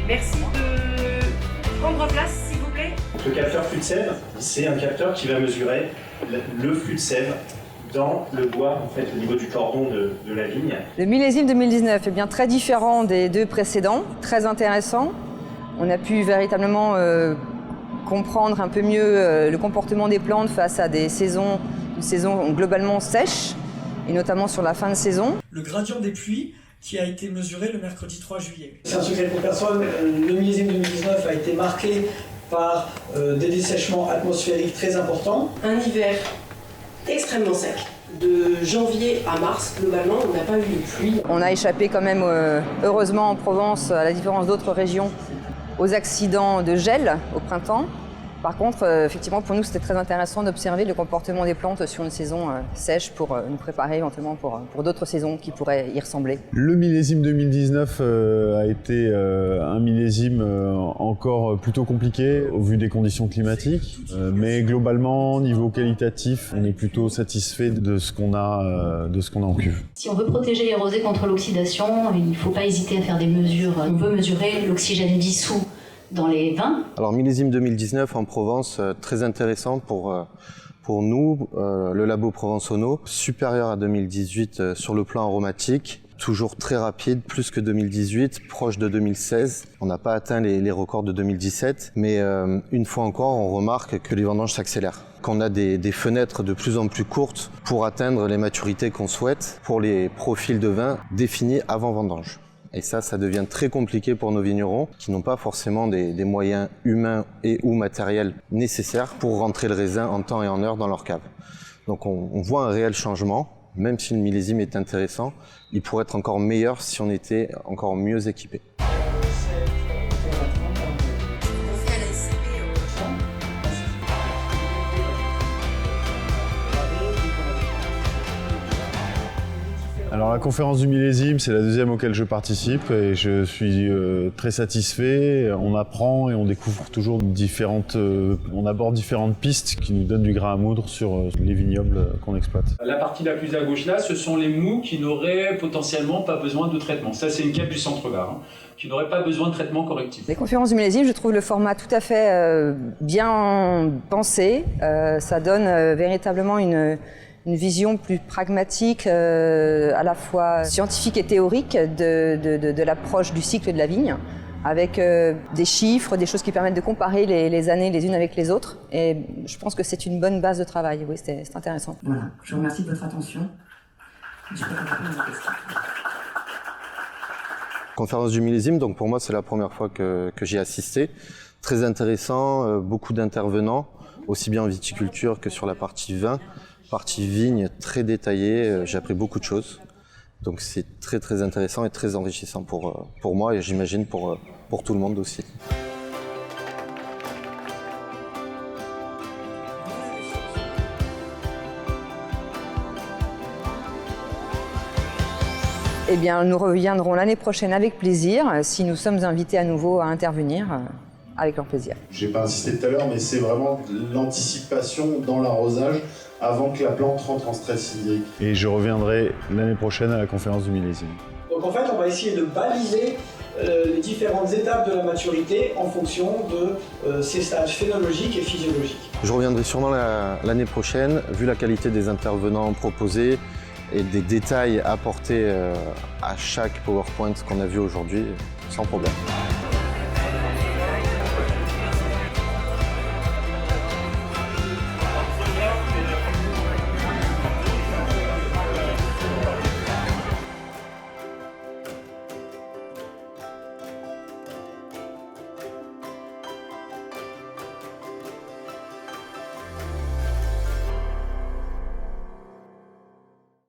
Merci de prendre place, s'il vous plaît. Le capteur flux de sève, c'est un capteur qui va mesurer le flux de sève dans le bois, en fait, au niveau du cordon de la vigne. Le millésime 2019 est bien très différent des deux précédents, très intéressant. On a pu véritablement comprendre un peu mieux le comportement des plantes face à une saison globalement sèche, et notamment sur la fin de saison. Le gradient des pluies qui a été mesuré le mercredi 3 juillet. C'est un secret pour personne, le millésime 2019 a été marqué par des dessèchements atmosphériques très importants. Un hiver extrêmement sec. De janvier à mars, globalement, on n'a pas eu de pluie. On a échappé quand même, heureusement en Provence, à la différence d'autres régions, aux accidents de gel au printemps. Par contre, effectivement, pour nous, c'était très intéressant d'observer le comportement des plantes sur une saison sèche pour nous préparer éventuellement pour d'autres saisons qui pourraient y ressembler. Le millésime 2019 a été un millésime encore plutôt compliqué au vu des conditions climatiques, mais globalement, niveau qualitatif, on est plutôt satisfait de ce qu'on a en cuve. Si on veut protéger les rosés contre l'oxydation, il ne faut pas hésiter à faire des mesures. On veut mesurer l'oxygène dissous dans les vins. Alors millésime 2019 en Provence, très intéressant pour nous, le labo Provence-Ono, supérieur à 2018 sur le plan aromatique, toujours très rapide, plus que 2018, proche de 2016. On n'a pas atteint les records de 2017, mais une fois encore, on remarque que les vendanges s'accélèrent, qu'on a des fenêtres de plus en plus courtes pour atteindre les maturités qu'on souhaite pour les profils de vin définis avant vendange. Et ça devient très compliqué pour nos vignerons qui n'ont pas forcément des moyens humains et ou matériels nécessaires pour rentrer le raisin en temps et en heure dans leur cave. Donc on voit un réel changement, même si le millésime est intéressant, il pourrait être encore meilleur si on était encore mieux équipé. Alors la conférence du millésime, c'est la deuxième auquel je participe et je suis très satisfait. On apprend et on découvre toujours on aborde différentes pistes qui nous donnent du grain à moudre sur les vignobles qu'on exploite. La partie la plus à gauche là, ce sont les mous qui n'auraient potentiellement pas besoin de traitement. Ça, c'est une cape du centre-gare, qui n'aurait pas besoin de traitement correctif. Les conférences du millésime, je trouve le format tout à fait bien pensé. Ça donne véritablement une vision plus pragmatique, à la fois scientifique et théorique de l'approche du cycle de la vigne, avec des chiffres, des choses qui permettent de comparer les années les unes avec les autres. Et je pense que c'est une bonne base de travail. Oui, c'est intéressant. Voilà, je vous remercie de votre attention. Je peux répondre à vos questions. Conférence du millésime, donc pour moi c'est la première fois que j'y ai assisté. Très intéressant, beaucoup d'intervenants, aussi bien en viticulture que sur la partie vin. Partie vigne très détaillée, j'ai appris beaucoup de choses. Donc c'est très très intéressant et très enrichissant pour moi et j'imagine pour tout le monde aussi. Eh bien, nous reviendrons l'année prochaine avec plaisir, si nous sommes invités à nouveau à intervenir, avec leur plaisir. Je n'ai pas insisté tout à l'heure, mais c'est vraiment l'anticipation dans l'arrosage avant que la plante rentre en stress hydrique. Et je reviendrai l'année prochaine à la conférence du millésime. Donc en fait, on va essayer de baliser les différentes étapes de la maturité en fonction de ces stages phénologiques et physiologiques. Je reviendrai sûrement l'année prochaine, vu la qualité des intervenants proposés et des détails apportés à chaque PowerPoint qu'on a vu aujourd'hui, sans problème.